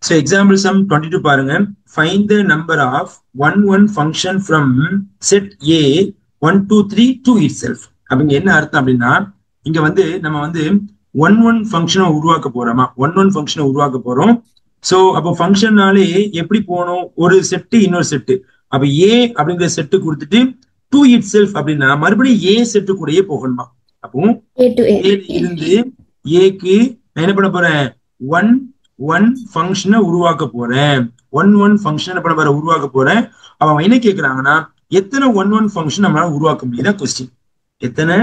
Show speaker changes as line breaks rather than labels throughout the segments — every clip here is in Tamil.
So example sum 22 பாருங்க. Find the number of 1 function from set A 1 2 3 to itself. அப்படிங்க என்ன அர்த்தம் அப்படின்னா இங்க வந்து நம்ம வந்து 1 ஃபங்க்ஷனை உருவாக்க போறோமா 1 ஃபங்க்ஷனை உருவாக்க போறோம். சோ அப்போ ஃபங்க்ஷன்னாலே எப்படி போகணும், ஒரு செட்டு இன்னொரு செட்டு. அப்ப ஏ அப்படிங்கிற செட்டு கொடுத்துட்டு டு இட் செல்ஃப் அப்படின்னா மறுபடியும் ஏ செட்டு கூடயே போகணுமா. அப்போ ஏல இருந்து ஏக்கு நான் என்ன பண்ண போறேன், ஒன் ஃபங்க்ஷனை உருவாக்க போறேன். ஒன் ஃபங்க்ஷன் பண்ண போற உருவாக்க போறேன். அவன் என்ன கேட்கறாங்கன்னா எத்தனை ஒன் ஃபங்க்ஷன் நம்மளால உருவாக்க முடியுதா கொஸ்டின். எத்தனை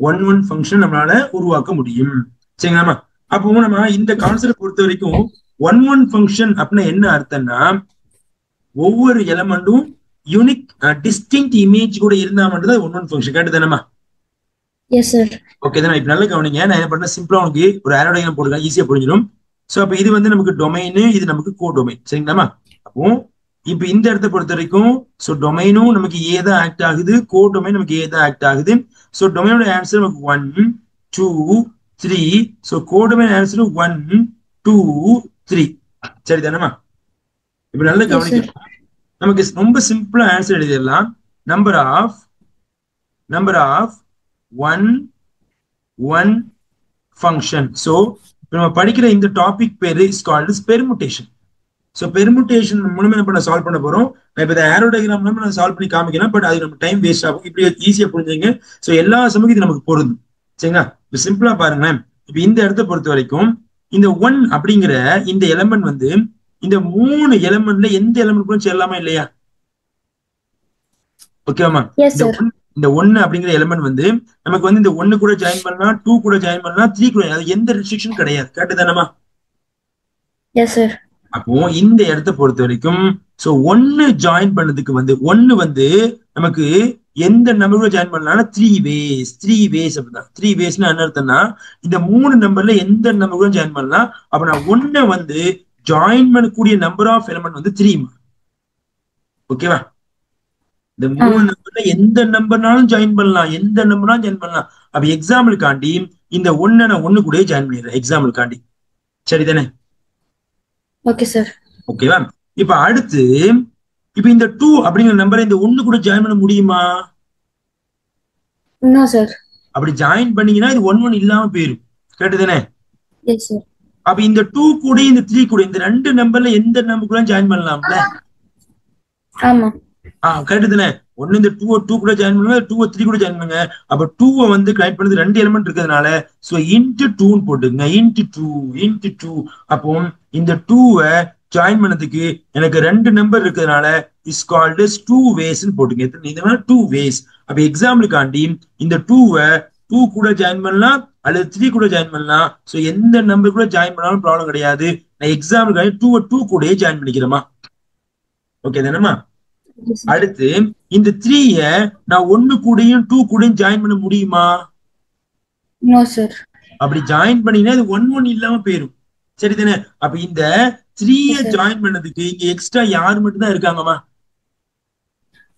ஒன் ஃபங்க்ஷன் நம்மளால உருவாக்க முடியும். சரிங்களாமா. அப்போ நம்ம இந்த கான்செப்ட் பொறுத்த வரைக்கும் ஒன் ஃபங்க்ஷன் அப்படின்னா என்ன அர்த்தம்னா ஒவ்வொரு எலமெண்டும் யூனிக் டிஸ்டிங்க்ட் இமேஜ் கூட இருந்தா மட்டும் தான் ஒன் ஃபங்க்ஷன். கேட்டு தானேமா?
Yes sir.
ஓகே தானே. இப்ப நல்லா கவனிங்க. நான் என்ன பண்ணேன், சிம்பிளா உனக்கு ஒரு ஆரோ டயக்ராம் போடுறேன், ஈஸியா புரிஞ்சிடும். சோ அப்ப இது வந்து நமக்கு டொமைன், இது நமக்கு கோ டொமைன். சரிங்களாமா? அப்போ இப்ப இந்த இடத்த பொறுத்த வரைக்கும் சோ டொமைனும் நமக்கு ஏ தான் ஆக்ட் ஆகுது, கோ டொமைன் நமக்கு ஏ தான் ஆக்ட் ஆகுது. சோ டொமைனோட ஆன்சர் நமக்கு 1 2 3. சோ கோ டொமைன் ஆன்சர் 1 2 3. சரி தானேமா? இப்ப நல்லா கவனிக்கணும். நமக்கு ரொம்ப சிம்பிளா ஆன்சர் எழுதிடலாம். Number of one function. So நம்ம படிக்கிற இந்த டாபிக் பேரு is called permutation. So permutation மூலமா என்ன பண்ண சால்வ் பண்ண போறோம். நான் இப்ப ஆரோ டயக்ராம் மூலமா நான் சால்வ் பண்ணி காமிக்கலாம், பட் அது நம்ம டைம் வேஸ்ட் ஆகும். இப்படி ஈஸியா புரிஞ்சுங்க. சோ எல்லா சமயம் இது நமக்கு பொருந்தும். சரிங்களா? இப்ப சிம்பிளா பாருங்களேன். இப்ப இந்த இடத்த பொறுத்த வரைக்கும் இந்த ஒன் அப்படிங்கிற இந்த எலமெண்ட் வந்து இந்த 3 எலமெண்ட்ல எந்த எலமெண்ட் கூட சேரலாமா இல்லையா? ஓகேவா? இந்த ஒன்னு அப்படிங்கிற எலிமெண்ட் வந்து நமக்கு வந்து இந்த ஒன்னு கூட ஜாயின் பண்ணலாம், 2 கூட ஜாயின் பண்ணலாம், 3 கூட, அது எந்த ரெஸ்ட்ரிக்ஷன் கிடையாது. கேட்டு தானேமா?
Yes sir.
அப்போ இந்த இடத்த பொறுத்த வரைக்கும் சோ ஒன்னு ஜாயின் பண்ணதுக்கு வந்து ஒன்னு வந்து நமக்கு எந்த நம்பர் கூட ஜாயின் பண்ணலாம், 3 வேஸ் அப்படிதான். 3 வேஸ்னா என்ன அர்த்தம்னா இந்த 3 நம்பர்ல எந்த நம்பர் கூட ஜாயின் பண்ணலாம். அப்ப நான் ஒன்ன வந்து ஜாயின் பண்ணக்கூடிய நம்பர் ஆஃப் எலிமெண்ட் வந்து 3. ஓகேவா? இந்த 3 நம்பர்ல எந்த நம்பர்னாலும் ஜாயின் பண்ணலாம், எந்த நம்பர்னாலும் ஜாயின் பண்ணலாம். அப்ப எக்ஸாம்பிளுக்காண்டி இந்த ஒன்ன நான் ஒண்ணு கூட ஜாயின் பண்ணிடுறேன் எக்ஸாம்பிளுக்காண்டி. சரிதானே?
Okay sir.
ஓகேவா? இப்ப அடுத்து இப்ப இந்த 2 அப்படிங்கிற நம்பரை இந்த ஒண்ணு கூட ஜாயின் பண்ண முடியுமா?
No sir.
அப்படி ஜாயின் பண்ணீங்கன்னா இது 1 இல்லாம போயிடும். கேட்டுதானே?
Yes sir.
அப்ப இந்த 2 கூட இந்த 3 கூட இந்த 2 நம்பர்ல எந்த நம்பர் கூட ஜாயின் பண்ணலாம்ல?
ஆமா.
கேட்டுதானே? ஒன்னு இந்த 2 கூட ஜாயின் பண்ணுங்க, 2 3 கூட ஜாயின் பண்ணுங்க. அப்ப 2 வந்து கனெக்ட் பண்ணது 2 எலிமெண்ட் இருக்கிறதுனால சோ இன்டு 2 போட்டுங்க. இன்டு 2. அப்போ இந்த 2 ஜாயின் பண்ணதுக்கு எனக்கு 2 நம்பர் இருக்கிறதுனால இஸ் கால்ட் as 2 ways போட்டுங்க. இந்த மாதிரி 2 ways. அப்ப எக்ஸாம்பிளுக்காண்டி இந்த 2 கூட ஜாயின் பண்ணலாம் அல்லது 3 கூட ஜாயின் பண்ணலாம். சோ எந்த நம்பர் கூட ஜாயின் பண்ணாலும் ப்ராப்ளம் கிடையாது. நான் எக்ஸாம்பிளுக்காண்டி 2 கூட ஜாயின் பண்ணிக்கிறேமா. ஓகே தானேமா? அடுத்து இந்த 3 நான் 1 கூடயும் 2 கூடயும் ஜாயின் பண்ண முடியுமா?
No sir.
அப்படி ஜாயின் பண்ணீங்கன்னா இது 1 இல்லாம போயிடும். சரிதானே? அப்ப இந்த 3 ஜாயின் பண்ணதுக்கு இங்க எக்ஸ்ட்ரா யார் மட்டும் தான் இருக்காங்கம்மா?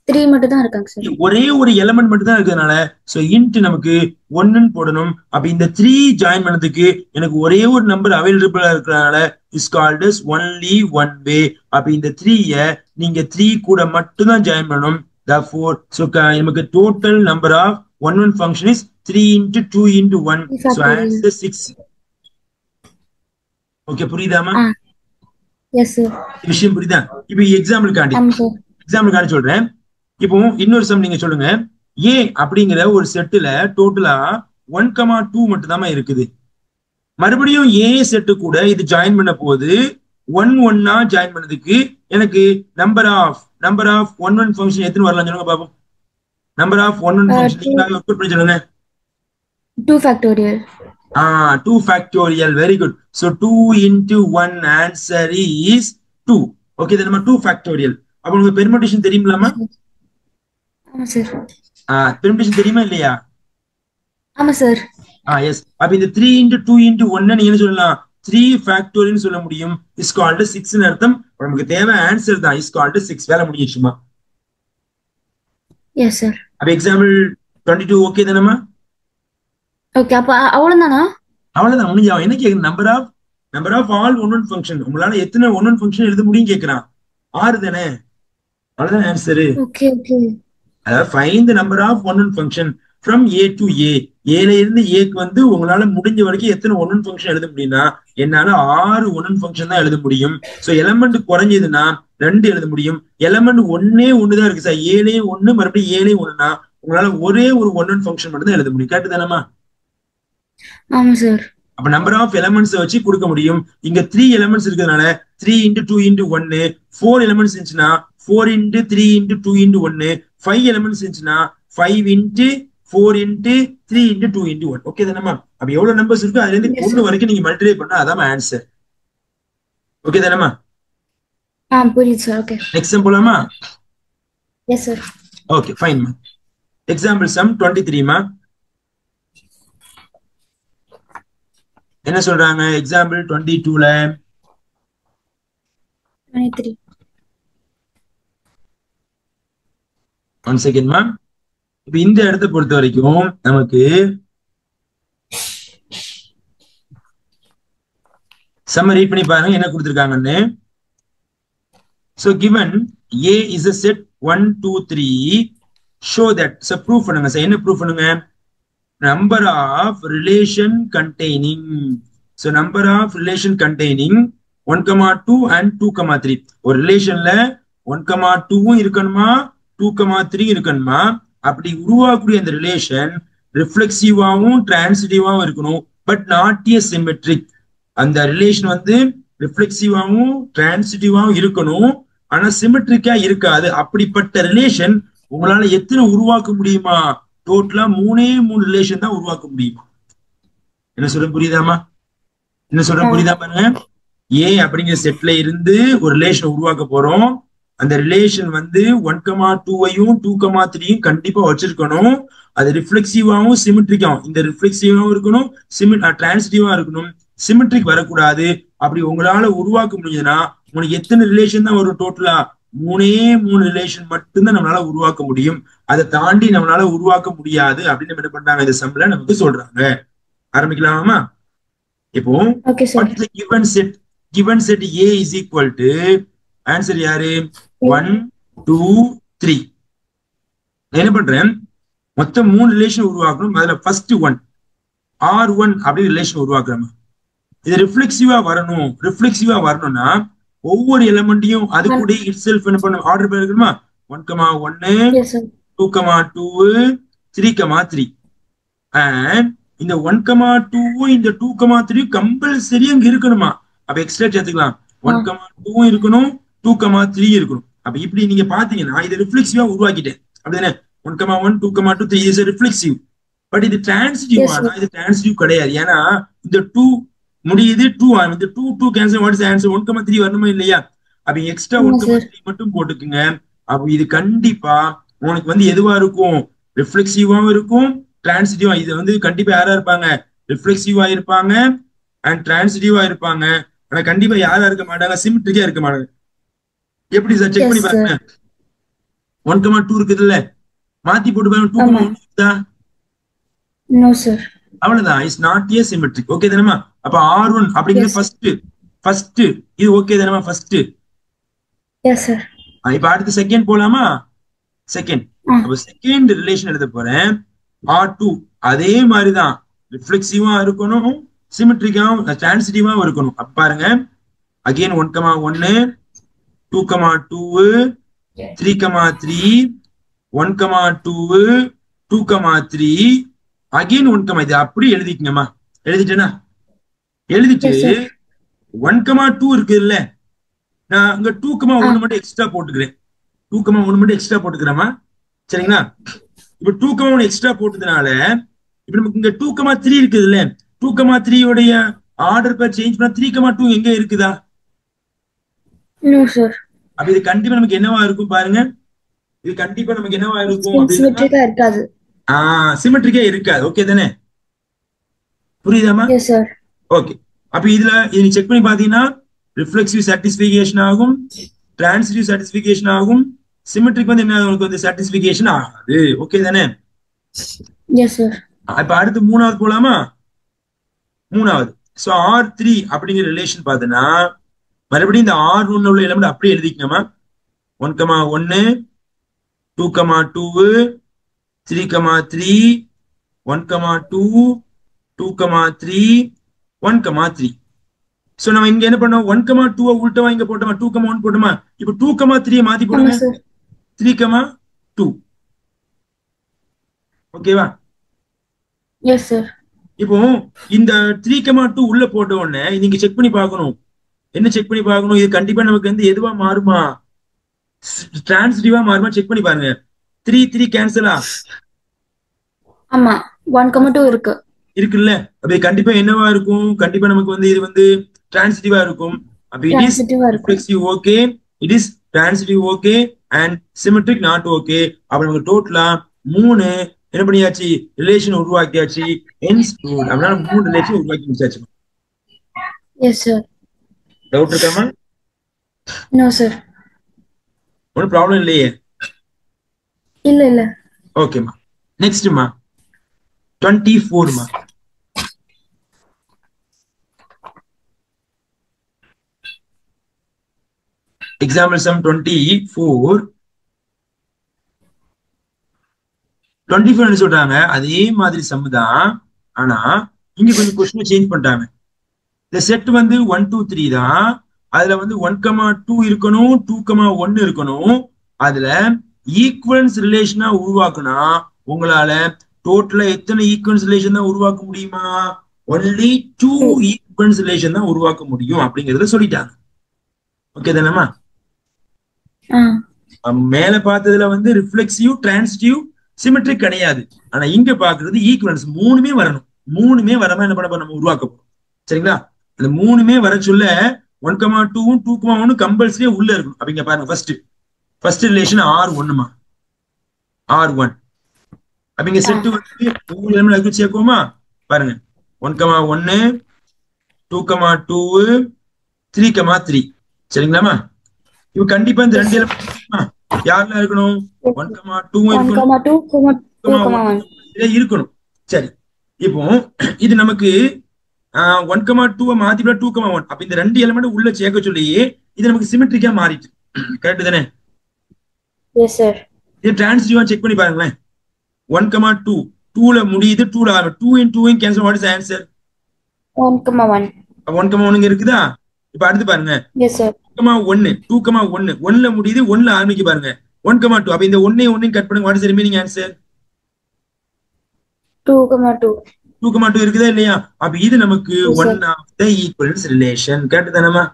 3 மட்டும் தான் இருக்காங்க சார்.
ஒரே ஒரு எலிமெண்ட் மட்டும் தான் இருக்கிறதுனால சோ இன்ட் நமக்கு 1 போடணும். அப்ப இந்த 3 ஜாயின் பண்ணதுக்கு எனக்கு ஒரே ஒரு நம்பர் அவைலபிளா இருக்கிறதுனால is called as only one way. அப்ப இந்த 3 நீங்க 3 கூட மட்டும் தான் ஜாயின் பண்ணணும். therefore so நமக்கு total number of one function is 3 into 2 into 1. so answer 6. Okay, புரியுதாமா?
Yes sir.
விஷயம் புரியுதா? இப்போ எக்ஸாம்பிளுக்காண்டி சொல்றேன். இப்போ இன்னொரு சம் நீங்க சொல்லுங்க. ஏ அப்படிங்கிற ஒரு செட்டுல டோட்டலா 1,2 மட்டும் தான் இருக்குது. மறுபடியும் ஏ செட்டு கூட இது ஜாயின் பண்ண போது 1 ஜாயின் பண்ணதுக்கு எனக்கு நம்பர் ஆஃப் ஒன் ஃபங்க்ஷன் எத்தனை வரலாம் சொல்லுங்க பாப்போம். நம்பர் ஆஃப் ஒன் ஃபங்க்ஷன் நீங்க அவுட்புட் பண்ணி சொல்லுங்க.
2 factorial.
2 factorial. Very good. So 2 into 1 answer is 2. Okay, then 2 factorial. அப்ப உங்களுக்கு பெர்முடேஷன் தெரியுமாமா?
ஆமா சார்.
பெர்முடேஷன் தெரியுமா இல்லையா?
ஆமா சார்.
எஸ். அப்ப இந்த 3 into 2 into 1 நீங்க என்ன சொல்லலாம்? 3 factorial சொல்ல முடியும். is called 6 ன்னு அர்த்தம். நமக்கு தேவை ஆன்சர் தான். is called 6. வேலை முடிஞ்சிடுச்சுமா?
Yes sir.
அப்ப எக்ஸாம்பிள் 22 ஓகே தானேமா?
ஓகே, அப்ப அவ்வளவுதானா?
அவ்வளவுதான், முடிஞ்சா. என்ன கேக்குது? Number of number of all one one function, உங்களால எத்தனை ஒன் ஒன் ஃபங்க்ஷன் எழுத முடியும் கேட்கிறான். 6 தானே, அவ்வளவுதான் ஆன்சரு.
Okay okay.
அதாவது find the number of one one function from A to A. ஏல இருந்து ஏக்கு வந்து உங்களால முடிஞ்ச வரைக்கும் எத்தனை ஒன் ஒன் ஃபங்க்ஷன் எழுத முடியும்னா என்னால 6 ஒன் ஒன் ஃபங்க்ஷன் தான் எழுத முடியும். ஸோ எலமெண்ட் குறைஞ்சதுன்னா 2 எழுத முடியும். எலமெண்ட் ஒன்னே ஒண்ணுதான் இருக்கு சார், ஏழையும் ஒண்ணு மறுபடியும் ஏழையும் ஒண்ணுனா உங்களால ஒரே ஒரு ஒன் ஒன் ஃபங்க்ஷன் மட்டும் தான் எழுத முடியும். கரெக்ட் தானேமா?
ஆமா சார்.
அப்ப நம்பர் ஆஃப் எலமெண்ட்ஸ் வச்சு கொடுக்க முடியும். இங்க 3 எலமெண்ட்ஸ் இருக்கிறதுனால 3 இன்டு 2 இன்டு 1, 4 எலமெண்ட்ஸ் இருந்துச்சுன்னா 4 இன்டு 3 இன்டு 2 இன்டு 1, 5 எலமெண்ட்ஸ் இருந்துச்சுன்னா 5 into 4 into 3 into 2 into 1. Okay தானேமா? அப்ப எவ்வளவு நம்பர்ஸ் இருக்கு அதுல இருந்து
Yes,
ஒண்ணு
sir.
வரைக்கும் நீங்க மல்டிப்ளை பண்ணா அதான் ஆன்சர். ஓகே தானேமா?
புரியுது சார். ஓகே.
எக்ஸாம்பிள் போலாமா?
Yes sir.
ஓகே ஃபைன் மா. எக்ஸாம்பிள் சம் 23 மா. என்ன சொல்றாங்க எக்ஸாம்பிள் 22ல?
23.
ஒன் செகண்ட் மா. இப்ப இந்த இடத்தை பொறுத்த வரைக்கும் நமக்கு சம்ம ரீட் பண்ணி பாருங்க என்ன கொடுத்திருக்காங்கன்னு. So given A is a set 1 2 3, show that. So proof பண்ணுங்க சார். என்ன proof பண்ணுங்க? Number of relation containing. So number of relation containing 1, 2 and 2, 3. ஒரு ரிலேஷன்ல 1, 2 இருக்கணுமா 2, 3 இருக்கணுமா? அப்படி உருவாக்கக்கூடிய அந்த ரிலேஷன் ரிஃப்ளெக்சிவாவும் டிரான்சிட்டிவாவும் இருக்கணும். But not a symmetric. அந்த ரிலேஷன் வந்து ரிஃப்ளெக்சிவாவும் டிரான்சிட்டிவாவும் இருக்கணும், ஆனா சிமெட்ரிக்கா இருக்காது. அப்படிப்பட்ட ரிலேஷன் உங்களால எத்தனை உருவாக்க முடியுமா? டோட்டலா 3 ரிலேஷன் தான் உருவாக்க முடியும். என்ன சொல்ற புரியுதாமா? என்ன சொல்ற புரியுதா பாருங்க. ஏ அப்படிங்கிற செட்ல இருந்து ஒரு ரிலேஷன் உருவாக்க போறோம். அந்த ரிலேஷன் வந்து 1, 2ஐயும் 2, 3யும் கண்டிப்பா வச்சிருக்கணும். அது ரிஃப்ளெக்சிவாவும் சிமெட்ரிக்காவும், இந்த ரிஃப்ளெக்சிவாவும் இருக்கணும், டிரான்சிட்டிவா இருக்கணும், சிமெட்ரிக் வரக்கூடாது. அப்படி உங்களால உருவாக்க முடியுதுன்னா உங்களுக்கு எத்தனை ரிலேஷன் தான் வரும்? டோட்டலா 3 ரிலேஷன் மட்டும்தான் நம்மளால உருவாக்க முடியும். அதை தாண்டி நம்மளால உருவாக்க முடியாது அப்படின்னு என்ன பண்றாங்க இந்த சம்ல நமக்கு சொல்றாங்க. ஆரம்பிக்கலாமா? இப்போ given set A is equal to answer யாரு? 1 2 3. என்ன பண்றேன், மொத்தம் 3 ரிலேஷன் உருவாக்கணும். அதுல ஃபர்ஸ்ட் 1 R1 அப்படி ரிலேஷன் உருவாக்குறோம். இது ரிஃப்ளெக்சிவா வரணும். ரிஃப்ளெக்சிவா வரணும்னா ஒவ்வொரு எலிமெண்ட்டையும் அது கூட இட் செல்ஃப் என்ன பண்ணணும், ஆர்டர் பண்ணிருக்கணுமா? 1, 1 2, 2 3, 3. அண்ட் இந்த 1, 2 இந்த 2, 3 கம்பல்சரி அங்க இருக்கணுமா? அப்ப எக்ஸ்ட்ரா சேர்த்துக்கலாம். 1, 2 இருக்கணும், 2, 3 இருக்கணும். அப்ப இப்படி நீங்க பாத்தீங்கன்னா இது ரிஃப்ளெக்சிவா உருவாக்கிட்டேன் அப்படிதானே? 1, 1 2, 2 3 இஸ் ரிஃப்ளெக்சிவ். பட் இது டிரான்சிட்டிவ் ஆனா இது டிரான்சிட்டிவ் கிடையாது. ஏன்னா இந்த 2 முடியுது, 2 இந்த 2 2 கேன்சல். What is answer? 1, 3 வரணுமா இல்லையா? அப்ப எக்ஸ்ட்ரா 1, 3 மட்டும் போட்டுக்குங்க. அப்ப இது கண்டிப்பா உனக்கு வந்து எதுவா இருக்கும்? ரிஃப்ளெக்சிவாவும் இருக்கும், டிரான்சிட்டிவா. இது வந்து கண்டிப்பா யாரா இருப்பாங்க? ரிஃப்ளெக்சிவா இருப்பாங்க அண்ட் டிரான்சிட்டிவா இருப்பாங்க. ஆனா கண்டிப்பா யாரா இருக்க மாட்டாங்க? சிமெட்ரிக்கா இருக்க மாட்டாங்க. எப்படி சார் செக் பண்ணி பாருங்க. 1, 2 இருக்குதுல்ல, மாத்தி போட்டு பாருங்க. 2, 1 இருக்குதா?
No sir.
அவ்வளவுதான். It's not a symmetric. Okay தானேமா? அப்ப R1 அப்படிங்கிறது ஃபர்ஸ்ட் இது ஓகே தானேமா? ஃபர்ஸ்ட்.
Yes sir.
இப்ப அடுத்து செகண்ட் போலாமா? செகண்ட். அப்ப செகண்ட் ரிலேஷன் எழுத போறேன். R2 அதே மாதிரிதான், ரிஃப்ளெக்சிவா இருக்கணும், சிமெட்ரிக்காவும் டிரான்சிட்டிவாவும் இருக்கணும். அப்ப பாருங்க, அகைன் 1, 1 2, 2 3, 3 1, 2 2, 3 அகைன் 1, இது அப்படி எழுதிக்கங்கம்மா. எழுதிட்டேனா? எழுதிட்டு 1, 2 இருக்கு இல்ல, நான் இங்க 2, 1 மட்டும் எக்ஸ்ட்ரா போட்டுக்கிறேன். 2, 1 மட்டும் எக்ஸ்ட்ரா போட்டுக்கிறேமா? சரிங்களா? இப்ப 2, 1 எக்ஸ்ட்ரா போட்டதுனால இப்ப நமக்கு இங்க 2, 3 இருக்குது இல்ல, 2, 3 உடைய ஆர்டர் பேர் சேஞ்ச் பண்ணா 3, 2 எங்க இருக்குதா?
No sir.
அப்ப இது கண்டிப்பா நமக்கு என்னவா இருக்கும் பாருங்க. இது கண்டிப்பா நமக்கு என்னவா இருக்கும் அப்படின்னா
சிமெட்ரிக்கா இருக்காது.
சிமெட்ரிக்கா இருக்காது. ஓகே தானே? புரியுதாமா?
Yes sir.
ஓகே. அப்ப இதுல நீ செக் பண்ணி பாத்தீங்கன்னா ரிஃப்ளெக்சிவ் சாட்டிஸ்பிகேஷன் ஆகும், டிரான்சிட்டிவ் சாட்டிஸ்பிகேஷன் ஆகும், சிமெட்ரிக் வந்து என்ன உங்களுக்கு வந்து சாட்டிஸ்பிகேஷன் ஆகாது. ஓகே தானே?
Yes sir.
இப்ப அடுத்து 3வது போலாமா? 3வது ஸோ R3 அப்படிங்கிற ரிலேஷன் பார்த்தோன்னா மறுபடியும் இந்த R1 உள்ள எலிமெண்ட் அப்படியே எழுதிக்கணுமா 1,1 2,2 3,3 1,2 2,3 1,3. சோ நம்ம இங்க என்ன பண்ணோம் 1,2 உள்டவா இங்க போட்டோமா 2,1 போட்டோமா இப்போ 2,3 மாத்தி
ஆமா
போடுங்க
சார்
3,2. ஓகேவா?
எஸ் சார்
இப்போ இந்த 3,2 உள்ள போட்ட உடனே நீங்க செக் பண்ணி பார்க்கணும். என்ன செக் பண்ணி பார்க்கணும்? இது கண்டிப்பா நமக்கு வந்து எதுவா மாறுமா? டிரான்சிட்டிவா மாறுமா? செக் பண்ணி பாருங்க. 3 3 கேன்சலா
ஆமா 1,2 இருக்கு
இருக்குல்ல? அப்ப கண்டிப்பா என்னவா இருக்கும்? கண்டிப்பா நமக்கு வந்து இது வந்து டிரான்சிட்டிவா இருக்கும். அப்ப இட் இஸ்
டிரான்சிட்டிவா இருக்கும்
reflexive okay, it is transitive okay and symmetric not okay. அப்ப நமக்கு டோட்டலா 3 என்ன பண்ணியாச்சு? ரிலேஷன் உருவாக்கியாச்சு. Hence proved. அப்படின்னா 3 ரிலேஷன் உருவாக்கி முடிச்சாச்சு.
எஸ் சார்
டவுட் இருக்காமா?
நோ சார்
ஒன்றும் ப்ராப்ளம் இல்லையே.
இல்ல இல்ல
ஓகேம்மா. நெக்ஸ்ட்மா 24மா. Example some 24. 24 என்ன சொல்றாங்க? அதே மாதிரி சம் தான். ஆனா இங்க கொஞ்சம் கொஸ்டின் சேஞ்ச் பண்ணிட்டாங்க. இந்த செட் வந்து 1 2 3 தான். அதுல வந்து 1,2 இருக்கணும் 2,1 இருக்கணும். அதுல ஈக்குவலன்ஸ் ரிலேஷனா உருவாக்குனா உங்களால டோட்டலா எத்தனை ஈக்குவலன்ஸ் ரிலேஷன் தான் உருவாக்க முடியுமா? ஒன்லி 2 ஈக்குவலன்ஸ் ரிலேஷன் தான் உருவாக்க முடியும் அப்படிங்கறத சொல்லிட்டாங்க. ஓகே தானேமா? மேல பார்த்ததுல வந்து ரிஃப்ளெக்சிவ் டிரான்சிட்டிவ் சிமெட்ரிக் கிடையாது. ஆனா இங்க பாக்குறது ஈக்குவலன்ஸ். மூணுமே வரணும். மூணுமே வரமா என்ன பண்ண நம்ம உருவாக்க போறோம். சரிங்களா? அந்த மூணுமே வர சொல்ல 1,2 2,1 கம்பல்சரியா உள்ள இருக்கும். அப்ப இங்க பாருங்க ஃபர்ஸ்ட் ரிலேஷன் R1மா R1. அப்ப இங்க செட் வந்து ஒவ்வொரு எலிமெண்ட் அதுக்கு சேர்க்கோமா? பாருங்க 1,1 2,2 3,3. சரிங்களாமா? இப்ப கண்டிப்பா இந்த ரெண்டு எலிமெண்ட் யாரெல்லாம் இருக்கணும்? 1,2 இருக்கணும்
1,2
இருக்கணும். சரி, இப்போ இது நமக்கு 1,2 மாத்தி 2,1. அப்ப இந்த ரெண்டு எலிமெண்ட் உள்ள சேர்க்க சொல்லி இது நமக்கு சிமெட்ரிக்கா மாறிட்டு. கரெக்ட் தானே?
எஸ் சார்
இது டிரான்சிட்டிவா செக் பண்ணி பாருங்களேன். 1,2 2ல முடியுது 2ல 2 in 2 in cancel. What is answer?
1,1
1,1 இருக்குதா? இப்ப அடுத்து பாருங்க
எஸ் சார்
2,1 2,1 1ல முடியுது 1ல ஆரம்பிக்க பாருங்க 1,2. அப்ப இந்த 1 கட் பண்ணுங்க. What is remaining answer?
2,2
2,2 இருக்குதா இல்லையா? அப்ப இது நமக்கு
Yes, sir.
One of the equivalence relation. Correct தானேமா?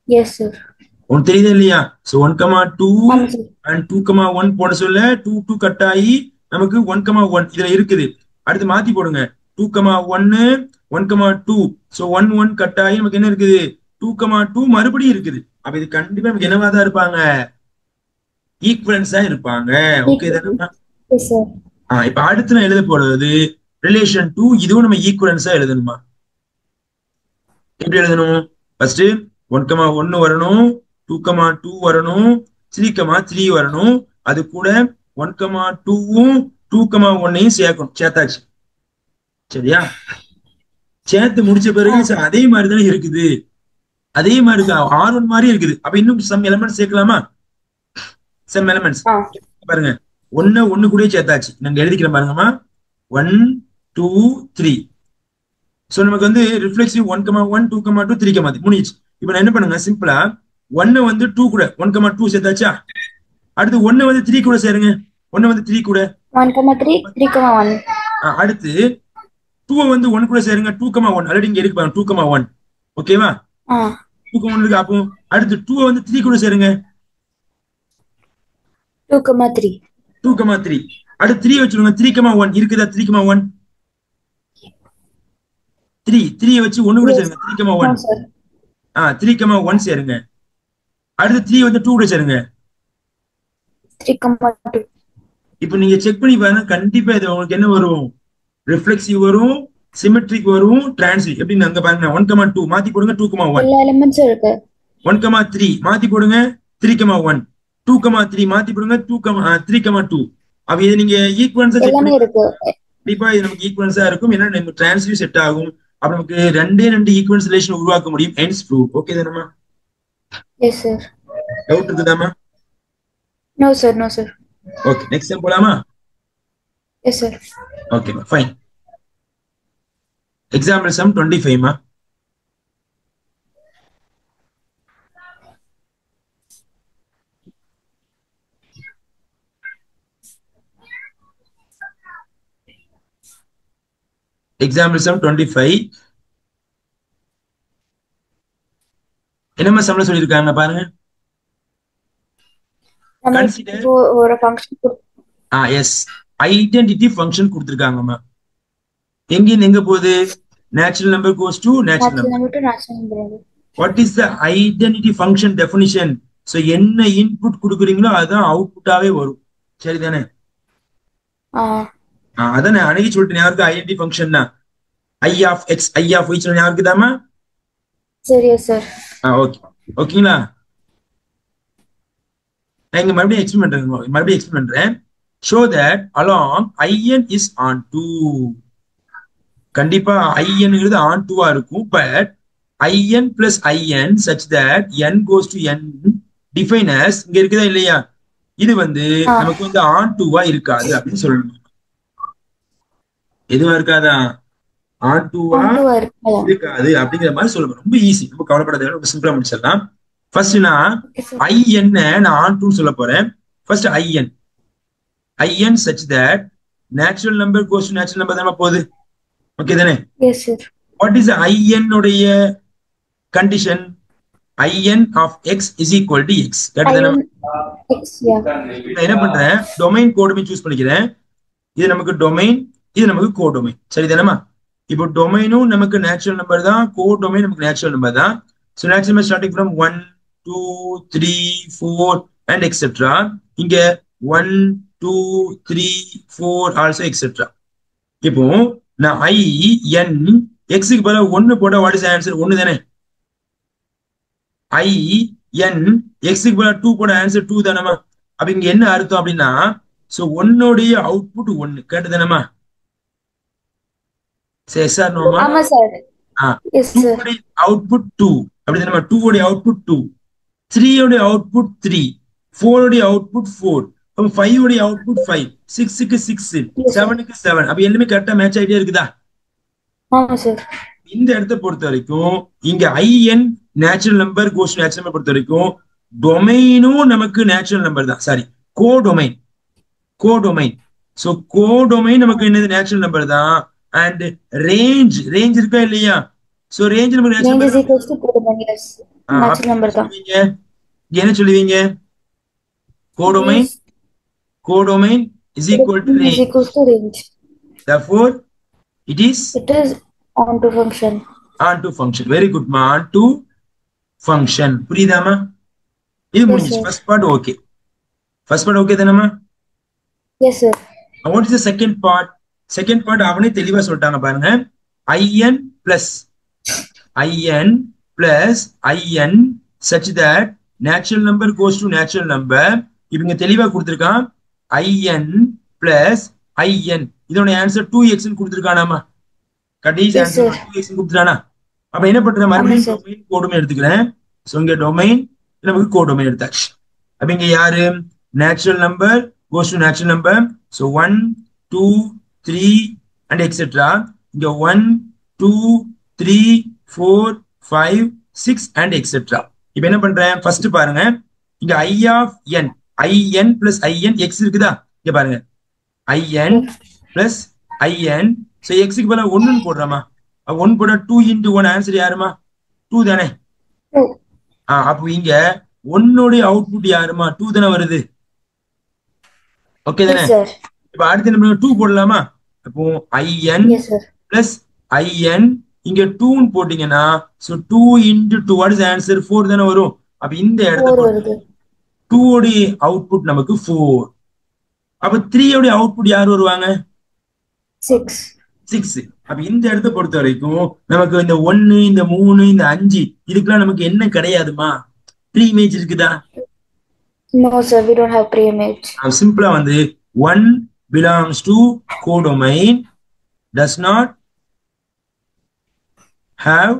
எஸ் சார்
உனக்கு தெரியுதா இல்லையா? சோ 1,2
ஆமா சார்
அண்ட் 2,1 போட சொல்ல 2 2 கட் ஆகி நமக்கு 1,1 இதுல இருக்குது. அடுத்து மாத்தி போடுங்க 2,1 1,2. சோ 1 1 கட் ஆகி நமக்கு என்ன இருக்குது? 2,2 மறுபடியும் இருக்குது. அப்ப இது கண்டிப்பா நமக்கு என்னவா தான் இருப்பாங்க? ஈக்குவலன்ஸா இருப்பாங்க. ஓகே தானே?
எஸ் சார்
இப்ப அடுத்து நான் எழுத போறது ரிலேஷன் 2. இதுவும் நம்ம ஈக்குவலன்ஸா எழுதணுமா? எப்படி எழுதணும்? ஃபர்ஸ்ட் 1,1 வரணும் 2,2 வரணும் 3,3 வரணும். அது கூட 1,2வும் 2,1 சேர்க்கணும். சேர்த்தாச்சு. சரியா? சேர்த்து முடிச்ச பிறகு சார் அதே மாதிரி தானே இருக்குது. அதே மாதிரி இருக்கா? R1 மாதிரி இருக்குது. அப்ப இன்னும் சம் எலிமெண்ட்ஸ் சேர்க்கலாமா? சம் எலிமெண்ட்ஸ் பாருங்க. 1 கூட சேர்த்தாச்சு. நாங்க எழுதிக்கிறேன் பாருங்கம்மா. 1 2 3. சோ நமக்கு வந்து ரிஃப்ளெக்சிவ் 1,1 2,2 3,3 முடிஞ்சிச்சு. இப்போ நான் என்ன பண்ணுங்க? சிம்பிளா 1 வந்து 2 கூட 1,2 சேர்த்தாச்சா? அடுத்து 1 வந்து 3 கூட சேருங்க. 1 வந்து 3 கூட
1,3 3,1
அடுத்து 2 வந்து 1 கூட சேருங்க. 2,1 ஆல்ரெடி இங்க இருக்கு பாருங்க 2,1. ஓகேவா? 2,1 இருக்கு. அப்போ அடுத்து 2 வந்து 3 கூட சேருங்க.
2,3
2,3. அடுத்து 3 வச்சுருங்க. 3,1 இருக்குதா? 3,1 3 வச்சு 1 கூட சேருங்க. 3,1
சார்
3,1 சேருங்க. அடுத்து 3 வந்து 2 கூட சேருங்க.
3,2
இப்போ நீங்க செக் பண்ணி பாருங்க. கண்டிப்பா இது உங்களுக்கு என்ன வரும்? ரிஃப்ளெக்சிவ் வரும், சிமெட்ரிக் வரும், டிரான்சிட். எப்படி அங்க பாருங்க 1,2 மாத்தி போடுங்க 2,1.
எல்லா எலிமெண்ட்ஸும் இருக்கு
1,3 மாத்தி போடுங்க 3,1. 2,3 மாத்தி போடுங்க 3,2. அப்ப இது நீங்க ஈக்குவலன்ஸா செக்
எல்லாமே
பண்ணி
இருக்கு
கண்டிப்பா இது நமக்கு ஈக்குவலன்ஸா இருக்கும். ஏன்னா நம்ம டிரான்சிட் செட் ஆகும். அப்ப நமக்கு ரெண்டு ஈக்குவல்ஸ் ரிலேஷன் உருவாக்க முடியும். Hence prove. ஓகே தானம்மா?
Yes sir.
டவுட் இருக்குதாம்மா?
No sir, no sir.
Okay, next time போலாமா?
Yes sir.
Okay fine. Example sum 25 மா. எக்ஸாம்பிள் சம் 25 என்னமா சம்ல சொல்லிருக்காங்க பாருங்க. கன்சிடர்
ஒரு ஃபங்க்ஷன்
எஸ் ஐடென்டிட்டி ஃபங்க்ஷன் கொடுத்திருக்காங்கம்மா. எங்க போகுது? Natural number goes to natural number. What is the identity function definition? So என்ன இன்புட் கொடுக்குறீங்களோ அதுதான் அவுட்புட்டாவே வரும். சரிதானே? அதான் அன்னைக்கு சொல்லிட்டேன். யாருக்கு ஐடென்டிட்டி ஃபங்க்ஷன்னா I of X I of Y சொன்ன யாருக்கு தாமா?
சரி சார்.
ஓகே, ஓகேங்களா? நான் இங்க மறுபடியும் எக்ஸ்பிளைன் பண்றேன். show that along in is onto. கண்டிப்பா inங்கிறது onto ஆ இருக்கும். but in plus in such that n goes to n define as இங்க இருக்குதா இல்லையா? இது வந்து நமக்கு வந்து onto ஆ இருக்காது அப்படின்னு சொல்லணும். எதுவா இருக்காதா? onto ஆ இருக்காது அப்படிங்கிற மாதிரி சொல்லணும். ரொம்ப ஈஸி, ரொம்ப கவலைப்படாத, ரொம்ப சிம்பிளா முடிச்சிடலாம். ஃபர்ஸ்ட் நான் in நான் onto சொல்ல போறேன். First in such that natural number goes to natural number தான போகுது. ஓகே தானே?
Yes sir.
What is in உடைய condition? in of x is equal to x. கேட்டதானே? நான் என்ன பண்றேன்? டொமைன் கோடொமைன் சூஸ் பண்ணிக்கிறேன். இது நமக்கு டொமைன், இது நமக்கு கோடொமைன். சரிதானேமா? இப்போ டொமைனும் நமக்கு நேச்சுரல் நம்பர் தான், கோடொமைன் நமக்கு நேச்சுரல் நம்பர் தான். So natural number starting from 1 2 3 4 and etc. இங்க 1 2 3 4 also etc. இப்போ நான் in x க்கு பதிலா 1 போட்டா வாட் இஸ் ஆன்சர்? 1 தானே? in x க்கு பதிலா 2 போட்டா ஆன்சர் 2 தானேமா? அப்ப இங்க என்ன அர்த்தம் அப்படின்னா, சோ 1 உடைய அவுட்புட் 1. கேட்டதானேமா? சரி எஸ் ஆர் நோமா?
ஆமா சார். Yes sir.
2 உடைய அவுட்புட் 2. அப்படி தானேமா? 2 உடைய அவுட்புட் 2, 3 உடைய அவுட்புட் 3, 4 உடைய அவுட்புட் 4, 5 உடைய அவுட்புட் 5, 6 க்கு 6, 7 க்கு 7. அப்ப எல்லாமே கரெக்டா மேட்ச் ஆயிட்டே இருக்குதா?
ஆமா சார்.
இந்த இடத்தை பொறுத்த வரைக்கும் இங்க in natural number goes to natural number பொறுத்த வரைக்கும் டொமைனும் நமக்கு நேச்சுரல் நம்பர் தான். Sorry, codomain. சோ கோடொமைன் நமக்கு என்னது? நேச்சுரல் நம்பர் தான். அண்ட் ரேஞ்ச் இருக்கா இல்லையா? சோ ரேஞ்ச் நமக்கு நேச்சுரல் நம்பர் தான். என்ன சொல்லுவீங்க? Codomain is equal to range. Therefore it is
onto function.
Very good ma. onto function. புரியுதாமா? இது முடிஞ்சு. first part okay தானமா?
Yes sir.
What is the second part? அவனே தெளிவா சொல்லிட்டாங்க பாருங்க. in plus in such that natural number goes to natural number. இவங்க தெளிவா கொடுத்திருக்கான். in plus in இதோட ஆன்சர் 2x ன்னு கொடுத்திருக்கானாமா? கடைசி ஆன்சர் 2x ன்னு கொடுத்திருக்கானா? அப்ப என்ன பண்றேன்? மறுபடியும் டொமைன் கோடொமைன் எடுத்துக்கிறேன். சோ இங்க டொமைன், நமக்கு கோடொமைன் எடுத்தாச்சு. அப்ப இங்க யாரு? Natural number goes to natural number. so 1 2 3 and etc. இங்க 1 2 3 4 5 6 and etc. இப்ப என்ன பண்றேன்? ஃபர்ஸ்ட் பாருங்க, இங்க in plus in x இருக்குதா? இங்க பாருங்க, in plus in. so x க்கு பதிலா 1 ன்னு போடுறோமா? 1 போட்டா 2 into 1 ஆன்சர் யாருமா? 2 தானே? அப்போ இங்க 1 உடைய அவுட்புட் யாருமா? 2 தானே வருது. ஓகே தானே? இப்ப அடுத்து நம்ம 2 போடலாமா? அப்போ in plus in இங்க 2 ன்னு போட்டீங்கன்னா so 2 into 2 what is answer? 4 தானே வரும். அப்ப இந்த இடத்துல 2 உடைய அவுட்புட் நமக்கு 4. அப்ப 3 உடைய அவுட்புட் யார் வருவாங்க? 6. அப்ப இந்த இடத்தை பொறுத்த வரைக்கும் நமக்கு இந்த 1 இந்த 3 இந்த 5 இதுக்கெல்லாம் நமக்கு என்ன கிடையாதுமா? ப்ரீ இமேஜ் இருக்குதா?
No sir, we don't have pre-image.
சிம்பிளா வந்து 1 belongs to codomain, does not have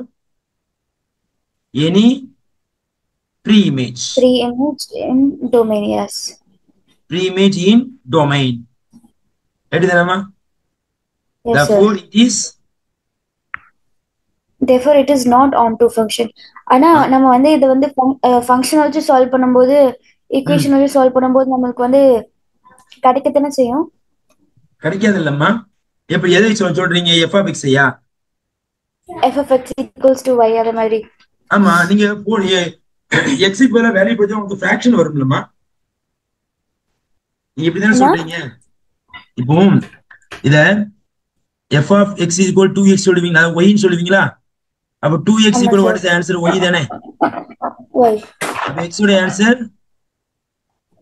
any pre-image.
Pre-image in domain, yes.
Pre-image in domain. எடுத்துதானமா?
Yes, sir.
Therefore it is
Therefore it is not onto function. ஆனா நம்ம வந்து இதை வந்து ஃபங்க்ஷன் வச்சு சால்வ் பண்ணும்போது ஈக்குவேஷன் வச்சு சால்வ் பண்ணும்போது நம்மளுக்கு வந்து கிடைக்கத்தானே செய்யும்.
கிடைக்காது இல்லம்மா. இப்ப எதை சொல்றீங்க? f of x ஐயா?
f of x equals to y அதே மாதிரி.
ஆமா, நீங்க x க்கு பதிலா வேல்யூ போட்டா உங்களுக்கு ஃபிராக்ஷன் வரும்லம்மா. நீங்க இப்படி தானே சொல்றீங்க? இப்போ இத f of x is equal to 2x சொல்லுவீங்களா? y ன்னு சொல்லுவீங்களா? அப்ப 2x equal what is the answer? y தானே?
y.
அப்ப x உடைய answer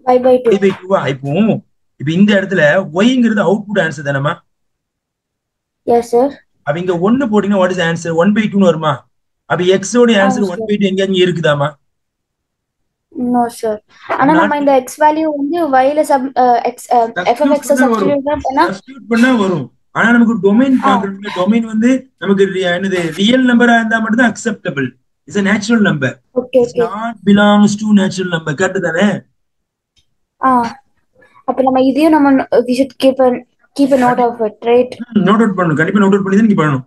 y by 2.
y by 2 இப்போ இந்த இடத்துல yங்கிறது அவுட்புட் ஆன்சர் தானேமா?
Yes, sir.
அப்ப இங்க 1 போட்டீங்கன்னா what is the answer? 1 by 2 ன்னு வருமா? அப்ப x உடைய ஆன்சர் 1 by 2 எங்கேயாவது இருக்குதாமா?
No, sir. ஆனா நம்ம இந்த x வேல்யூ வந்து y ல f of x சப்ஸ்டிட்யூட்
பண்ணா வரும். ஆனா நமக்கு டொமைன் பார்க்கணும்ல. டொமைன் வந்து நமக்கு என்னது ரியல் நம்பரா இருந்தா மட்டும் தான் acceptable. It's a natural number.
Okay,
It's not belongs to natural number. Correct தானே?
அப்ப நம்ம இதையும் நம்ம we should keep a note of it, right?
Note out பண்ணனும். கண்டிப்பா நோட் அவுட் பண்ணி தான் நீங்க பண்ணனும்.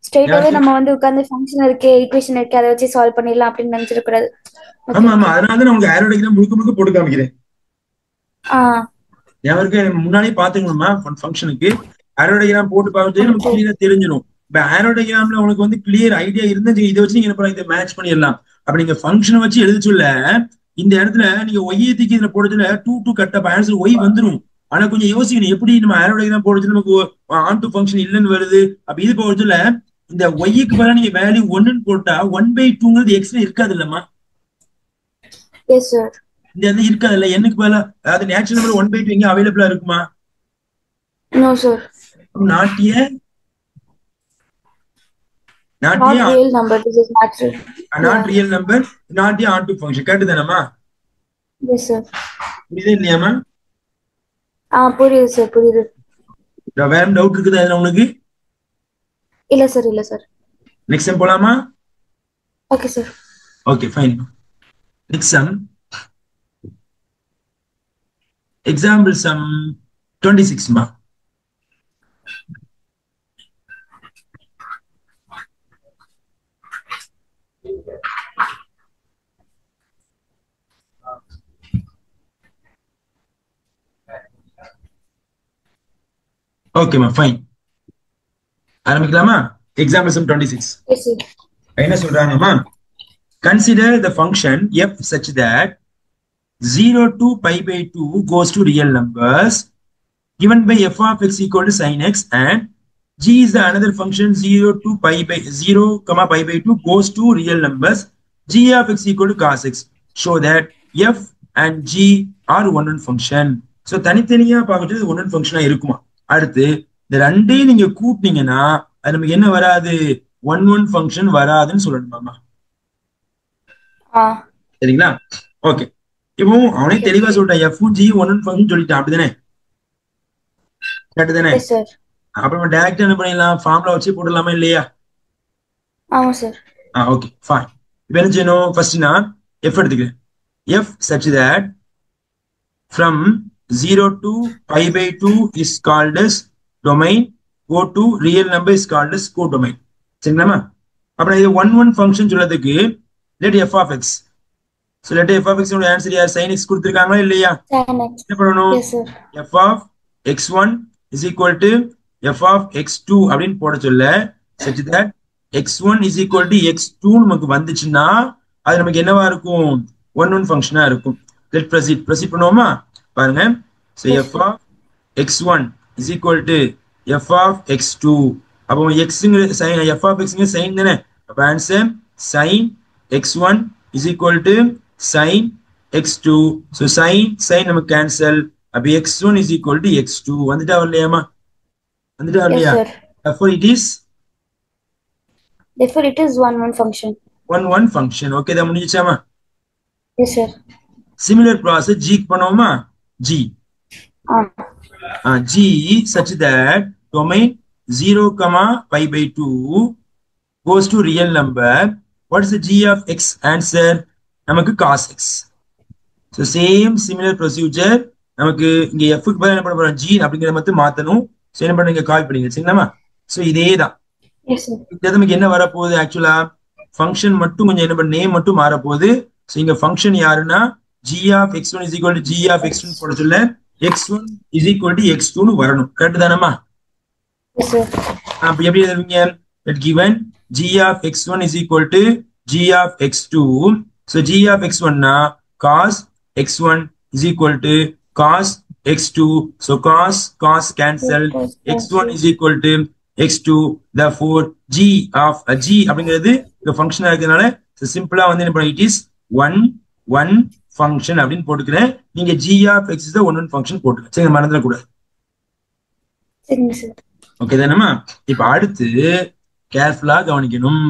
ஸ்ட்ரைட்டாவே நம்ம வந்து உட்கார்ந்து ஃபங்க்ஷன் இருக்கே ஈக்குவேஷன் இருக்கே அதை வச்சு சால்வ் பண்ணிடலாம் அப்படின்னு நினைச்சிட கூடாது.
ஆமா ஆமா, அதனால தான் நான் உங்களுக்கு ஆரோ டயகிராம் முழுக்க போட்டு காமிக்கிறேன். யாருக்கு முன்னாடியே பாத்துக்கணுமா ஃபங்க்ஷனுக்கு ஆரோ டயகிராம் போட்டு பார்த்துட்டு நமக்கு கிளியரா தெரிஞ்சிடும். இப்ப ஆரோ டயகிராம்ல உங்களுக்கு வந்து கிளியர் ஐடியா இருந்தா இதை வச்சு நீங்க என்ன பண்ணலாம், இதை மேட்ச் பண்ணிடலாம். அப்ப நீங்க ஃபங்க்ஷனை வச்சு எழுத சொல்ல இந்த இடத்துல நீங்க ஒய்யை தூக்கி இதுல போடுறதுல 2 கட்ட ஆன்சர் ஒய் வந்துடும். ஆனா கொஞ்சம் யோசிக்கணும், எப்படி நம்ம ஆரோ டயகிராம் போடுறது நமக்கு ஆன் டு ஃபங்க்ஷன் இல்லைன்னு வருது. அப்ப இது போடுறதுல இந்த ஒய்க்கு பதிலா நீங்க வேல்யூ 1ன்னு போட்டா 1/2ங்கிறது எக்ஸ்ல இருக்காது இல்லம்மா?
S sir.
இந்த இது இருக்காது இல்ல, என்னக்கு பதிலா அதாவது நேச்சுரல் நம்பர் 1/2 எங்க அவைலபிளா இருக்குமா?
No sir.
not a
real number, this is natural.
not real number, not a onto function. Correct தானம்மா?
Yes sir.
புரியுது இல்லையாமா?
புரியுது சார், புரியுது.
வேற டவுட் இருக்குதா இதுல உங்களுக்கு?
இல்ல சார், இல்ல சார்.
நெக்ஸ்ட் சம் போலாமா?
Okay sir.
Okay fine. Next sum example sum 26 மா. ஓகேமா ஃபைன். ஆரம்பிக்கலாமா? Example sum 26.
Yes sir.
என்ன சொல்றாங்கம்மா? Consider the function f such that 0 to pi/2 goes to real numbers given by f of x equal to sin x, and g is the another function 0 to pi/2 goes to real numbers g of x equal to cos x. Show that f and g are one function. So தனித்தனியா பார்க்கிறது one ஃபங்க்ஷனா இருக்குமா? அடுத்து இந்த ரெண்டையும் நீங்க கூட்டினீங்கன்னா அது நமக்கு என்ன வராது? one ஃபங்க்ஷன் வராதுன்னு சொல்லணுமாமா. சரிங்களா? ஓகே. இப்போ அவனே தெளிவா சொல்லிட்டான், f g one ஃபங்க்ஷன் சொல்லிட்டான். அப்படிதானே? கரெக்ட் தானே? அப்ப நம்ம டைரக்டா என்ன பண்ணிடலாம்? ஃபார்முலா வச்சு போடலாமா இல்லையா?
ஆமா சார்.
Okay fine. இப்போ என்ன செய்யணும்? ஃபர்ஸ்ட் நான் f எடுத்துக்கிறேன். f such that from 0 to pi/2 is called as domain, go to real number is called as codomain. சரிங்களா? அப்புறம் இது one ஃபங்க்ஷன் சொல்றதுக்கு let f of x. So let f of x ஓட ஆன்சர் யார்? sin x கொடுத்திருக்காங்களா இல்லையா? என்ன பண்ணணும்? f of x1 is equal to f of x2 அப்படின்னு போட சொல்ல such that x1 is equal to x2 நமக்கு வந்துச்சுன்னா அது நமக்கு என்னவா இருக்கும்? one ஃபங்க்ஷனா இருக்கும். let proceed பண்ணுவோமா? பாருங்க. So f of x1 is equal to f of x2. அப்போ xங்கிற sin f of xங்கிற sin தானே? அப்ப answer sin x1 is equal to sin x2. So sin நமக்கு கேன்சல். அப்ப x1 is equal to x2. வந்துட்டா வரலையாமா? வந்துட்டா வரலையா? Therefore it is one function. one function. Okay, தான் முடிஞ்சிச்சாமா?
Yes sir.
Similar process g பண்ணுவோமா? g. G such that domain 0 comma pi by 2 goes to real number. What is the g of x answer? நமக்கு cos x. So same similar procedure. நமக்கு இங்க f க்கு பதிலா என்ன பண்ண போறோம்? g அப்படிங்கறத மட்டும் மாத்தணும். சோ என்ன பண்ணுங்க கால் பண்ணுங்க சரிங்களா? சோ இதேதான்.
Yes, sir.
இது நமக்கு என்ன வர போகுது ஆக்சுவலா ஃபங்க்ஷன் மட்டும் கொஞ்சம் என்ன பண்ண நேம் மட்டும் மாற போகுது. சோ இங்க ஃபங்க்ஷன் யாருன்னா g of x1 is equal to g of x2 போட சொல்ல x1 is equal to x2 னு வரணும். கரெக்ட் தானமா?
Yes, sir.
அப்ப எப்படி எழுதுவீங்க? That given g of x1 is equal to g of x2. So g of x1 na cos x1 is equal to cos x2. So cos cancel. x1 is equal to x2. Therefore g of g அப்படிங்கிறது இந்த ஃபங்க்ஷனா இருக்கறனால சிம்பிளா வந்து என்ன பண்ண it is 1 function அப்படின்னு போட்டுக்கிறேன். நீங்க g of x is the one function போட்டுங்க. சரி மறந்துட கூடாது.
சரிங்க சார்.
ஓகே தானேமா? இப்ப அடுத்து கேர்ஃபுல்லா கவனிக்கணும்.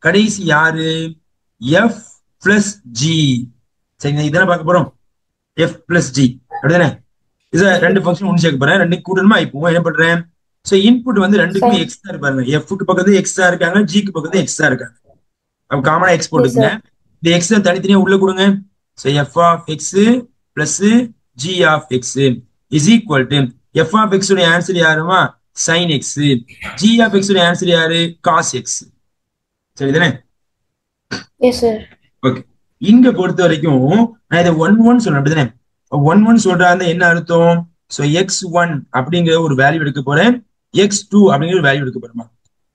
கடைசி யாரு? f plus g. சரிங்க இதான பார்க்க போறோம். f plus g அப்படிதானே? இத ரெண்டு ஃபங்க்ஷன் ஒன்னு சேர்க்க போறேன். ரெண்டு கூட்டணுமா இப்போ என்ன பண்றேன்? சோ இன்புட் வந்து ரெண்டுக்குமே x தான் பாருங்க. f க்கு பக்கத்துல x தான் இருக்காங்க, g க்கு பக்கத்துல x தான் இருக்காங்க. அப்ப காமனா x போட்டுங்க. இந்த x தனித்தனியா உள்ள கொடுங்க. So f of x plus g of x is equal to f of x உடைய ஆன்சர் யாருமா? sin x. g of x உடைய ஆன்சர் யாரு? cos x. சரிதானே?
S sir.
ஓகே. இங்க பொறுத்த வரைக்கும் நான் இதை 1 சொல்றேன் அப்படிதானே? 1 சொல்றா என்ன அர்த்தம்? சோ x1 அப்படிங்கிற ஒரு வேல்யூ எடுக்க போறேன், x2 அப்படிங்கிற ஒரு வேல்யூ எடுக்க போறேமா.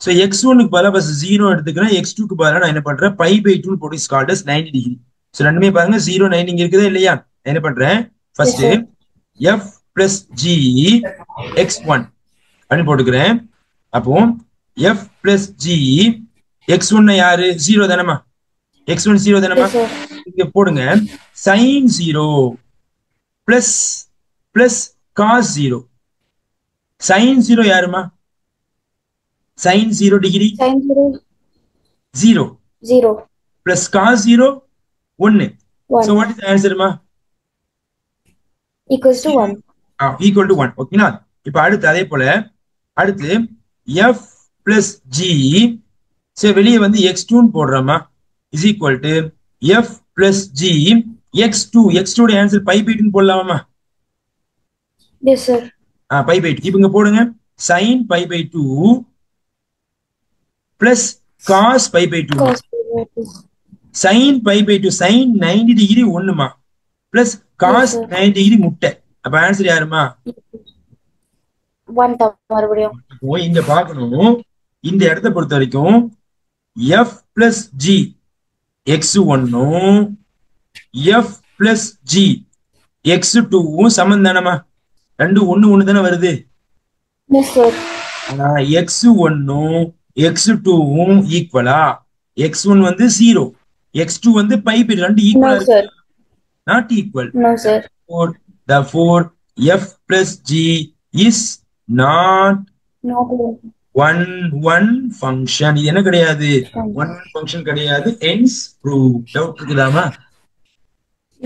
சோ x1 க்கு பதிலா பஸ் 0 எடுத்துக்கிறேன், x2 க்கு பதிலா நான் என்ன பண்றேன் pi by 2 போட்டு is called as 90 degree. So ரெண்டுமே பாருங்க 0 90 இங்க இருக்குதா இல்லையா? என்ன பண்றேன் first f plus g x1 அப்படி போட்டுக்கிறேன். அப்போ f plus g x1 யாரு? 0 தானேமா? x1 0 தானேமா? இங்க போடுங்க sin 0 plus cos 0. sin 0 யாருமா? sin 0 degree
sin 0
plus cos 0 1. So what is the answer ma?
equals to 1.
Equal to 1. ஓகேனா? இப்போ அடுத்து அதே போல அடுத்து f plus g சரி வெளியே வந்து x2 ன்னு போடுறோமா is equal to f plus g x2 உடைய ஆன்சர் pi by 2 ன்னு போடலாமா?
yes sir.
pi by 2. இப்போ இங்க போடுங்க sin pi by 2 plus cos pi by 2. sin pi by 2 sin 90 degree 1மா plus cos 90 டிகிரி முட்டை. அப்ப ஆன்சர் யாருமா?
1 தான் மறுபடியும்.
இங்க பார்க்கணும் இந்த இடத்தை பொறுத்த வரைக்கும் f plus g x1 f plus g x2 சமம் தானமா? ரெண்டு ஒண்ணு தானே வருது.
yes sir.
ஆனா x1 x2 ஈக்குவலா? x1 வந்து 0, x2 வந்து pi by 2 ரெண்டு ஈக்குவலா இருக்கு. not equal.
no sir.
Therefore f plus g is not one function. இது என்ன கிடையாது? one function கிடையாது. hence prove. டவுட் இருக்குதாமா?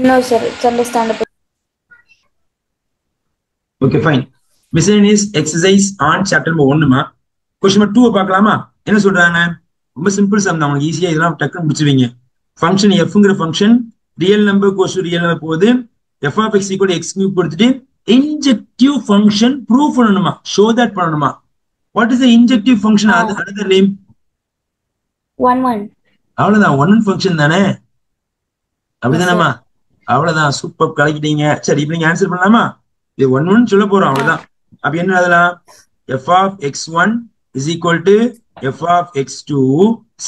no sir, it's understandable.
okay fine. miscellaneous exercise on chapter number 1 மா. question number 2 பார்க்கலாமா? என்ன சொல்றாங்க? ரொம்ப சிம்பிள் சம் தான், உங்களுக்கு ஈஸியா இதெல்லாம் டக்குன்னு முடிச்சுவீங்க. ஃபங்க்ஷன் fங்கிற function real number goes to real number போகுது. f of x equal to x cube கொடுத்துட்டு injective function prove பண்ணணுமா? show that பண்ணணுமா? what is the injective function? another name
1
அவ்வளவுதான். one ஃபங்க்ஷன் தானே? அப்படிதானமா? அவ்வளவுதான். சூப்பர் கலக்கிட்டீங்க. சரி இப்போ நீங்க ஆன்சர் பண்ணலாமா? இது 1 சொல்ல போறோம் அவ்வளவுதான். அப்ப என்ன அதெல்லாம் f of x1 is equal to f of x2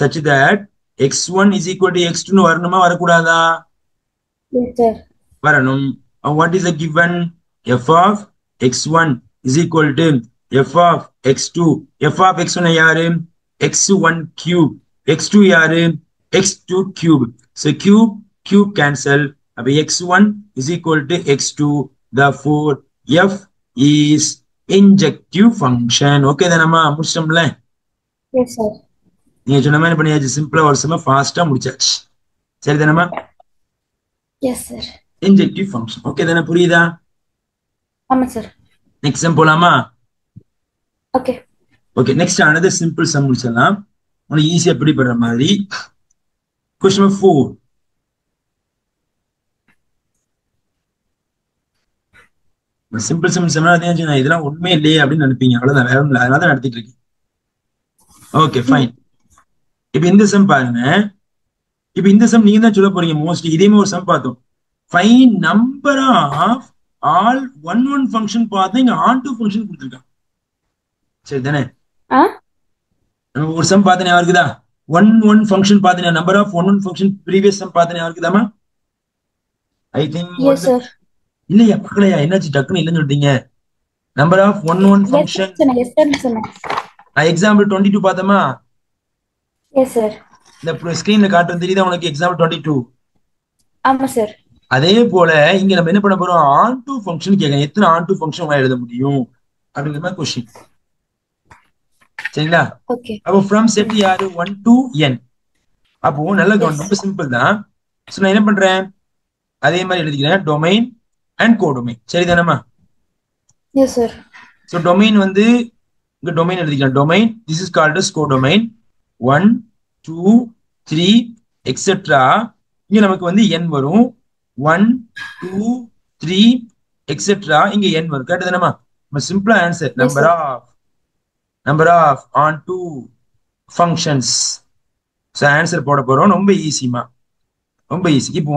such that x1 is equal to x2 னு வரணுமா வரக்கூடாதா?
yes sir.
வரணும். what is the given? f of x1 is equal to f of x2. f of x1 யாரு? x1 cube. x2 யாரு? x2 cube. so cube cancel. அப்ப x1 is equal to x2. therefore f is injective function. okay தானமா? முடிச்சிட்டோம்ல?
yes sir.
நீங்க சொன்ன மாதிரி பண்ணியாச்சு. சிம்பிளா ஒரு சம ஃபாஸ்டா முடிச்சாச்சு. சரி தானமா?
yes sir.
injective function. okay தானே? புரியுதா?
ஆமா சார்.
நெக்ஸ்ட் சம் போலாமா?
Okay.
Okay, next another simple some முடிச்சிடலாம். உங்களுக்கு ஈஸியா பிடிப்படுற மாதிரி. Question number 4. சிம்பிள் சம் இதெல்லாம் உண்மை இல்லையே அப்படின்னு நினைப்பீங்க. அவ்வளவுதான், வேற ஒன்றும் இல்லை. அதனால தான் நடத்திட்டு இருக்கேன். Okay fine. இப்ப இந்த சம் பாருங்க. இப்ப இந்த சம் நீங்க தான் சொல்ல போறீங்க மோஸ்ட்லி. இதே மாதிரி ஒரு சம் பார்த்தோம். Fine number of all one one function பார்த்தா இங்க ஆன் டூ ஃபங்க்ஷன் கொடுத்துருக்காங்க. சரி தானே? ஒரு சம் பார்த்தேன் இருக்குதா? ஒன் ஒன் ஃபங்க்ஷன் பார்த்தேன். Number of one one function previous sum பார்த்தேன் இருக்குதாமா? ஐ திங்க் இல்லையா, பார்க்கலையா? என்னாச்சு டக்குன்னு இல்லைன்னு சொல்லிட்டீங்க? Number of one one function example 22 பார்த்தோமா?
Yes sir.
இந்த ஸ்கிரீன்ல காட்டுறது தெரியுதா உனக்கு? எக்ஸாம்பிள் 22.
ஆமா சார்.
அதே போல இங்க நம்ம என்ன பண்ண போறோம்? ஆன் டூ ஃபங்க்ஷன் கேட்க, எத்தனை ஆன் டூ ஃபங்க்ஷன் எழுத முடியும் அப்படிங்கிற மாதிரி கொஸ்டின். சரிங்களா?
ஓகே.
அப்போ ஃப்ரம் செட் யாரு 1 to n. அப்போ நல்ல கவனம், ரொம்ப சிம்பிள் தான். சோ நான் என்ன பண்றேன்? அதே மாதிரி எழுதிக்கிறேன், டொமைன் அண்ட் கோடொமைன். சரிதானமா?
Yes sir.
சோ டொமைன் வந்து இங்க டொமைன் எழுதிக்கிறேன். Domain this is called as codomain. 1 2 3 etcetera. இங்க நமக்கு வந்து n வரும். 1 2 3 எக்ஸெட்ரா இங்க n வரும். கரெக்ட் தானமா? நம்ம சிம்பிளா answer number of onto functions. So answer போட போறோம். ரொம்ப ஈஸிமா, ரொம்ப ஈஸி. இப்போ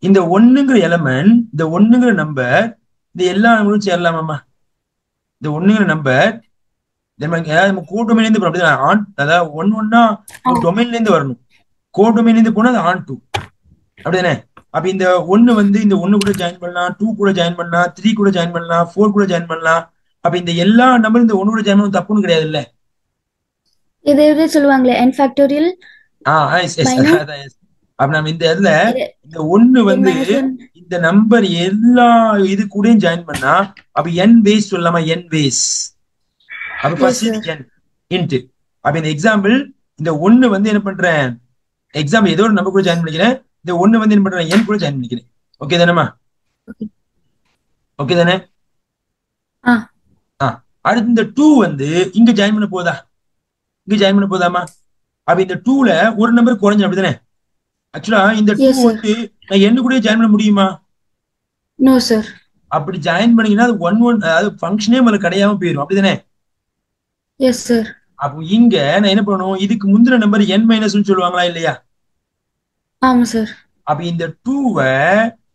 இந்த ஒண்ணுங்கிற எலமெண்ட், இந்த ஒண்ணுங்கிற நம்பர், இந்த எல்லா நம்பரும் சேரலாமாமா? இந்த ஒண்ணுங்கிற நம்பர் நம்ம கோடொமைன்ல இருந்து போறோம். அதாவது ஒன் ஒன்னா ஒரு டொமைன்ல இருந்து வரணும். கோடொமைன்ல இருந்து போனா அது ஆன் டூ. அப்படிதானே? அப்ப இந்த ஒண்ணு வந்து இந்த ஒண்ணு கூட ஜாயின் பண்ணலாம், 2 கூட ஜாயின் பண்ணலாம், 3 கூட ஜாயின் பண்ணலாம், 4 கூட ஜாயின் பண்ணலாம். அப்ப இந்த எல்லா நம்பரும் இந்த ஒண்ணு கூட ஜாயின் பண்ண தப்புன்னு கிடையாது இல்ல?
இது எப்படி சொல்லுவாங்களே, n ஃபேக்டோரியல்.
அப்ப நம்ம இந்த இடத்துல இந்த ஒண்ணு வந்து இந்த நம்பர் எல்லா இது கூடயும் ஜாயின் பண்ணா அப்ப n வேஸ் சொல்லலாமா? n ways. அப்ப ஃபர்ஸ்ட் இது n இன்ட். அப்ப இந்த எக்ஸாம்பிள் இந்த ஒண்ணு வந்து என்ன பண்றேன்? எக்ஸாம்பிள் ஏதோ ஒரு நம்பர் கூட ஜாயின் பண்ணிக்கிறேன். இந்த ஒண்ணு வந்து என்ன பண்றேன்? n கூட ஜாயின் பண்ணிக்கிறேன். ஓகே தானேமா? ஓகே தானே? அடுத்து இந்த 2 வந்து இங்க ஜாயின் பண்ண போதா? இங்க ஜாயின் பண்ண போதாமா? அப்ப இந்த 2ல ஒரு நம்பர் குறைஞ்சு. அப்படிதானே? ஆக்சுவலா இந்த 2 வந்து நான் n கூட ஜாயின் பண்ண முடியுமா?
No sir.
அப்படி ஜாயின் பண்ணீங்கன்னா அது 1 1 அதாவது ஃபங்க்ஷனே முதல்ல கிடையாம போயிடும். அப்படிதானே?
Yes sir.
அப்போ இங்க நான் என்ன பண்ணணும்? இதுக்கு முந்தின நம்பர் n மைனஸ்னு சொல்லுவாங்களா இல்லையா?
ஆமா சார்.
அப்ப இந்த 2வை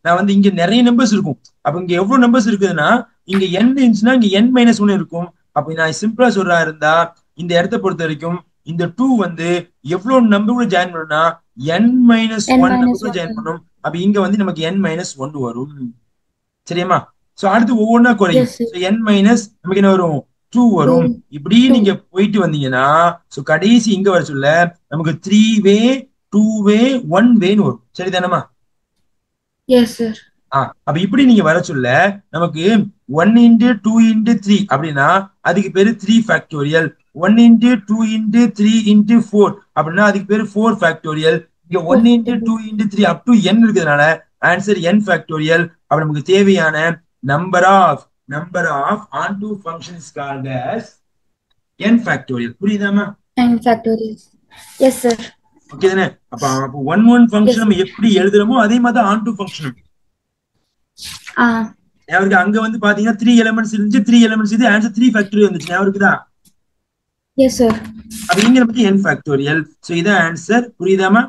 நான் வந்து இங்க நிறைய நம்பர்ஸ் இருக்கும். அப்ப இங்க எவ்வளவு நம்பர்ஸ் இருக்குதுன்னா இங்க n இருந்துச்சுன்னா இங்க n மைனஸ் 1 இருக்கும். அப்ப நான் சிம்பிளா சொல்றா இருந்தா இந்த இடத்த பொறுத்த வரைக்கும் இந்த 2 வந்து எவ்வளவு நம்பர் கூட ஜாயின் பண்ணா n மைனஸ் 1 நம்பர் கூட ஜாயின் பண்ணும். அப்ப இங்க வந்து நமக்கு n மைனஸ் 1 வரும். சரியாமா? சோ அடுத்து ஒவ்வொன்னா குறையும். n மைனஸ் நமக்கு என்ன வரும்? 2 வரும். இப்படி நீங்க போயிட்டு வந்தீங்கன்னா சோ கடைசி இங்க வர சொல்ல நமக்கு 3 வே 2 வே 1 வேன்னு வரும். சரிதானமா?
Yes sir.
அப்ப இப்படி நீங்க வர சொல்ல நமக்கு 1 into 2 into 3 அப்படின்னா அதுக்கு பேரு 3 ஃபேக்டோரியல். 1 into 2 into 3 into 4 அப்படின்னா அதுக்கு பேரு 4 ஃபேக்டோரியல். இங்க 1 into 2 into 3 up to n இருக்கிறதுனால ஆன்சர் n ஃபேக்டோரியல். அப்ப நமக்கு தேவையான number of onto functions called as n factorial. புரியுதாமா?
n factorial. Yes sir.
Okay தானே? அப்ப 1 1 ஃபங்க்ஷன் நம்ம எப்படி எழுதுறோமோ அதே மாதிரி தான் ஆன் டூ ஃபங்க்ஷன். அவருக்கு அங்க வந்து பாத்தீங்கன்னா 3 எலிமெண்ட்ஸ் இருந்துச்சு. 3 எலிமெண்ட்ஸ் இது ஆன்சர் 3 ஃபேக்டோரியல் வந்துச்சு. அவருக்கு தான்.
Yes sir.
அப்ப இங்க நமக்கு n ஃபேக்டோரியல். சோ இதான் ஆன்சர். புரியுதாமா?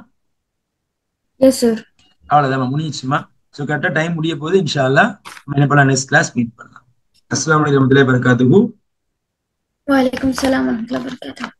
Yes sir.
அவ்வளவுதான், முடிஞ்சுச்சுமா. சோ கரெக்டா டைம் முடிய போகுது. இன்ஷாஅல்லாஹ் நம்ம என்ன பண்ணலாம்? நெக்ஸ்ட் கிளாஸ் மீட் பண்ணலாம். அஸ்ஸலாமு அலைக்கும் வரஹ்மத்துல்லாஹி வபரகாத்துஹு.
வ அலைக்கும் ஸலாம் வரஹ்மத்துல்லாஹி வபரகாத்துஹு.